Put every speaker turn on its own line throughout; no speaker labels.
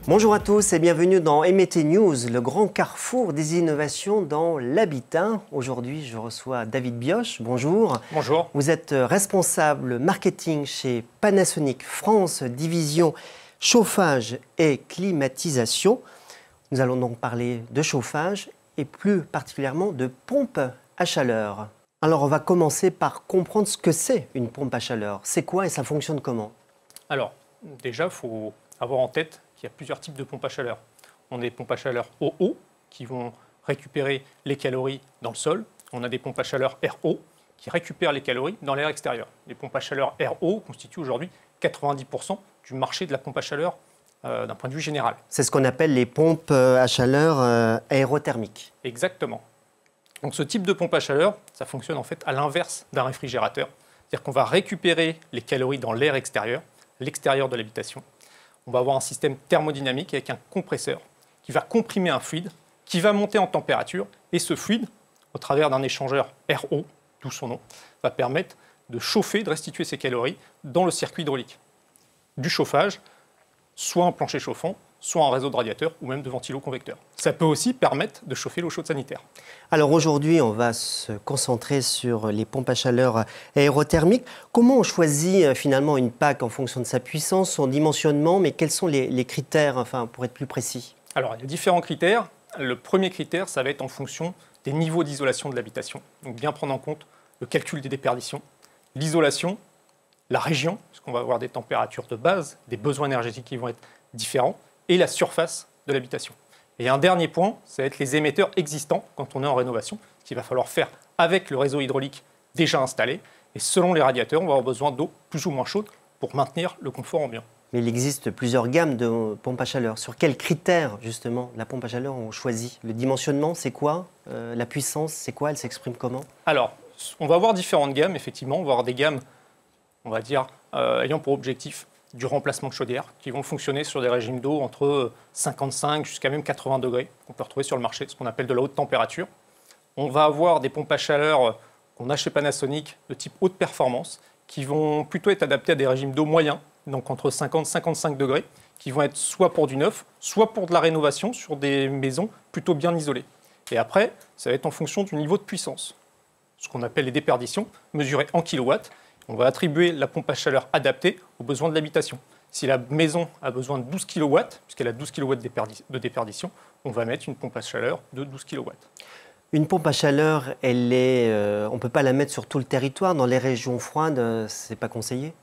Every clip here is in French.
Bonjour à tous et bienvenue dans MET News, le grand carrefour des innovations dans l'habitat. Aujourd'hui, je reçois David Bioche. Bonjour.
Bonjour.
Vous êtes responsable marketing chez Panasonic France, division chauffage et climatisation. Nous allons donc parler de chauffage et plus particulièrement de pompe à chaleur. Alors, on va commencer par comprendre ce que c'est une pompe à chaleur. C'est quoi et ça fonctionne comment?
Alors, déjà, il faut avoir en tête qu'il y a plusieurs types de pompes à chaleur. On a des pompes à chaleur OO qui vont récupérer les calories dans le sol. On a des pompes à chaleur RO qui récupèrent les calories dans l'air extérieur. Les pompes à chaleur RO constituent aujourd'hui 90% du marché de la pompe à chaleur d'un point de vue général.
C'est ce qu'on appelle les pompes à chaleur aérothermiques.
Exactement. Donc ce type de pompe à chaleur, ça fonctionne en fait à l'inverse d'un réfrigérateur. C'est-à-dire qu'on va récupérer les calories dans l'air extérieur, l'extérieur de l'habitation. On va avoir un système thermodynamique avec un compresseur qui va comprimer un fluide, qui va monter en température, et ce fluide, au travers d'un échangeur RO, d'où son nom, va permettre de chauffer, de restituer ces calories dans le circuit hydraulique. Du chauffage, soit en plancher chauffant, soit en réseau de radiateurs ou même de ventilo-convecteurs. Ça peut aussi permettre de chauffer l'eau chaude sanitaire.
Alors aujourd'hui, on va se concentrer sur les pompes à chaleur aérothermiques. Comment on choisit finalement une PAC en fonction de sa puissance, son dimensionnement, mais quels sont les critères, pour être plus précis?
Alors, il y a différents critères. Le premier critère, ça va être en fonction des niveaux d'isolation de l'habitation. Donc bien prendre en compte le calcul des déperditions, l'isolation, la région, parce qu'on va avoir des températures de base, des besoins énergétiques qui vont être différents, et la surface de l'habitation. Et un dernier point, ça va être les émetteurs existants quand on est en rénovation, ce qu'il va falloir faire avec le réseau hydraulique déjà installé. Et selon les radiateurs, on va avoir besoin d'eau plus ou moins chaude pour maintenir le confort ambiant.
Mais il existe plusieurs gammes de pompes à chaleur. Sur quels critères, justement, la pompe à chaleur on choisit? Le dimensionnement, c'est quoi? La puissance, c'est quoi? Elle s'exprime comment?
Alors, on va avoir différentes gammes, effectivement. On va avoir des gammes, on va dire, ayant pour objectif du remplacement de chaudière, qui vont fonctionner sur des régimes d'eau entre 55 jusqu'à même 80 degrés, qu'on peut retrouver sur le marché, ce qu'on appelle de la haute température. On va avoir des pompes à chaleur qu'on a chez Panasonic de type haute performance, qui vont plutôt être adaptées à des régimes d'eau moyens, donc entre 50 et 55 degrés, qui vont être soit pour du neuf, soit pour de la rénovation sur des maisons plutôt bien isolées. Et après, ça va être en fonction du niveau de puissance, ce qu'on appelle les déperditions, mesurées en kilowatts. On va attribuer la pompe à chaleur adaptée aux besoins de l'habitation. Si la maison a besoin de 12 kW, puisqu'elle a 12 kW de déperdition, on va mettre une pompe à chaleur de 12 kW.
Une pompe à chaleur, on ne peut pas la mettre sur tout le territoire. Dans les régions froides, ce n'est pas conseillé?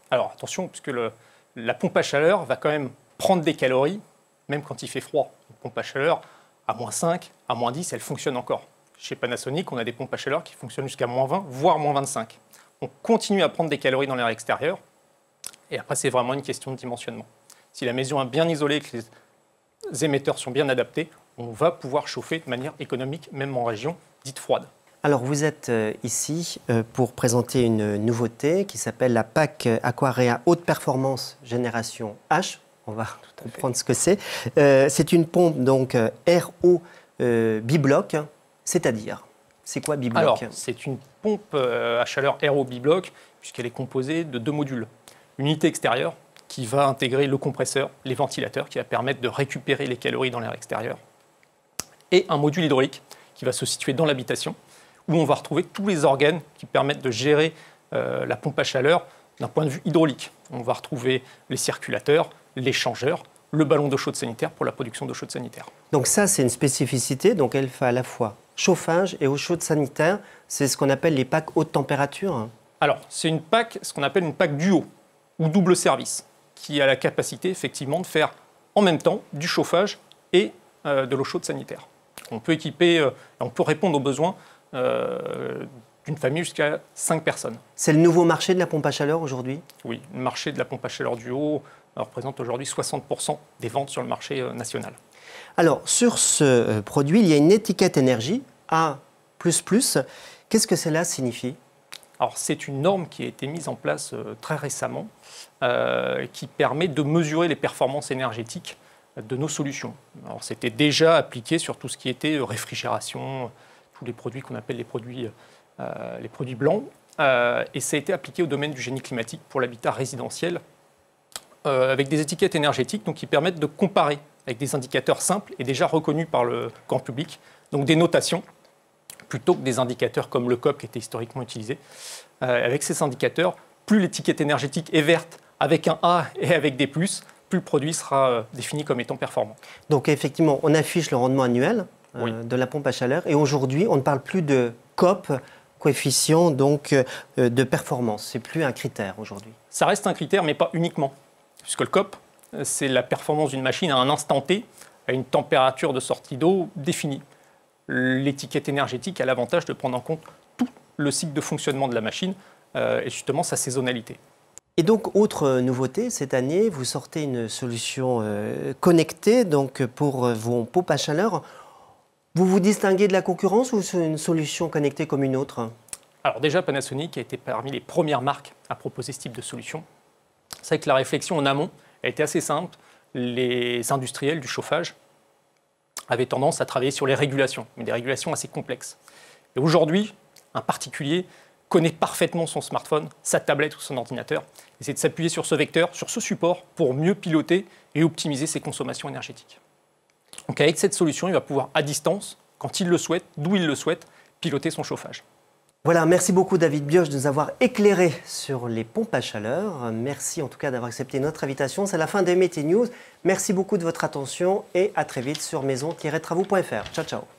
Alors attention, puisque la pompe à chaleur va quand même prendre des calories, même quand il fait froid. Une pompe à chaleur, à -5, à -10, elle fonctionne encore. Chez Panasonic, on a des pompes à chaleur qui fonctionnent jusqu'à -20, voire -25. On continue à prendre des calories dans l'air extérieur. Et après, c'est vraiment une question de dimensionnement. Si la maison est bien isolée, que les émetteurs sont bien adaptés, on va pouvoir chauffer de manière économique, même en région dite froide.
Alors, vous êtes ici pour présenter une nouveauté qui s'appelle la PAC Aquarea Haute Performance Génération H. On va comprendre ce que c'est. C'est une pompe donc RO bibloc, c'est-à-dire, c'est quoi bibloc?
Alors, c'est une pompe à chaleur RO bibloc, puisqu'elle est composée de deux modules. Une unité extérieure qui va intégrer le compresseur, les ventilateurs, qui va permettre de récupérer les calories dans l'air extérieur, et un module hydraulique qui va se situer dans l'habitation, où on va retrouver tous les organes qui permettent de gérer la pompe à chaleur d'un point de vue hydraulique. On va retrouver les circulateurs, l'échangeur, le ballon d'eau chaude sanitaire pour la production d'eau chaude sanitaire.
Donc ça, c'est une spécificité. Donc elle fait à la fois chauffage et eau chaude sanitaire. C'est ce qu'on appelle les PAC haute température.
Alors, c'est une PAC, ce qu'on appelle une PAC duo ou double service, qui a la capacité effectivement de faire en même temps du chauffage et de l'eau chaude sanitaire. On peut équiper, on peut répondre aux besoins d'une famille jusqu'à 5 personnes.
C'est le nouveau marché de la pompe à chaleur aujourd'hui?
Oui, le marché de la pompe à chaleur duo représente aujourd'hui 60% des ventes sur le marché national.
Alors, sur ce produit, il y a une étiquette énergie A++. Qu'est-ce que cela signifie?
Alors, c'est une norme qui a été mise en place très récemment, qui permet de mesurer les performances énergétiques de nos solutions. Alors, c'était déjà appliqué sur tout ce qui était réfrigération, tous les produits qu'on appelle les produits blancs, et ça a été appliqué au domaine du génie climatique pour l'habitat résidentiel avec des étiquettes énergétiques donc, qui permettent de comparer avec des indicateurs simples et déjà reconnus par le grand public, donc des notations, plutôt que des indicateurs comme le COP qui était historiquement utilisé. Avec ces indicateurs, plus l'étiquette énergétique est verte avec un A et avec des plus le produit sera défini comme étant performant.
Donc effectivement, on affiche le rendement annuel de la pompe à chaleur et aujourd'hui, on ne parle plus de COP, coefficient donc, de performance. Ce n'est plus un critère aujourd'hui.
Ça reste un critère, mais pas uniquement, puisque le COP, c'est la performance d'une machine à un instant T, à une température de sortie d'eau définie. L'étiquette énergétique a l'avantage de prendre en compte tout le cycle de fonctionnement de la machine et justement sa saisonnalité.
Et donc, autre nouveauté, cette année, vous sortez une solution connectée donc, pour vos pompes à chaleur. Vous vous distinguez de la concurrence ou c'est une solution connectée comme une autre?
Alors déjà, Panasonic a été parmi les premières marques à proposer ce type de solution. C'est vrai que la réflexion en amont a été assez simple. Les industriels du chauffage avaient tendance à travailler sur les régulations, mais des régulations assez complexes. Et aujourd'hui, un particulier connaît parfaitement son smartphone, sa tablette ou son ordinateur, et c'est de s'appuyer sur ce vecteur, sur ce support, pour mieux piloter et optimiser ses consommations énergétiques. Donc avec cette solution, il va pouvoir, à distance, quand il le souhaite, d'où il le souhaite, piloter son chauffage.
Voilà, merci beaucoup David Bioche de nous avoir éclairé sur les pompes à chaleur. Merci en tout cas d'avoir accepté notre invitation. C'est la fin des Métiers News. Merci beaucoup de votre attention et à très vite sur maison-travaux.fr. Ciao, ciao.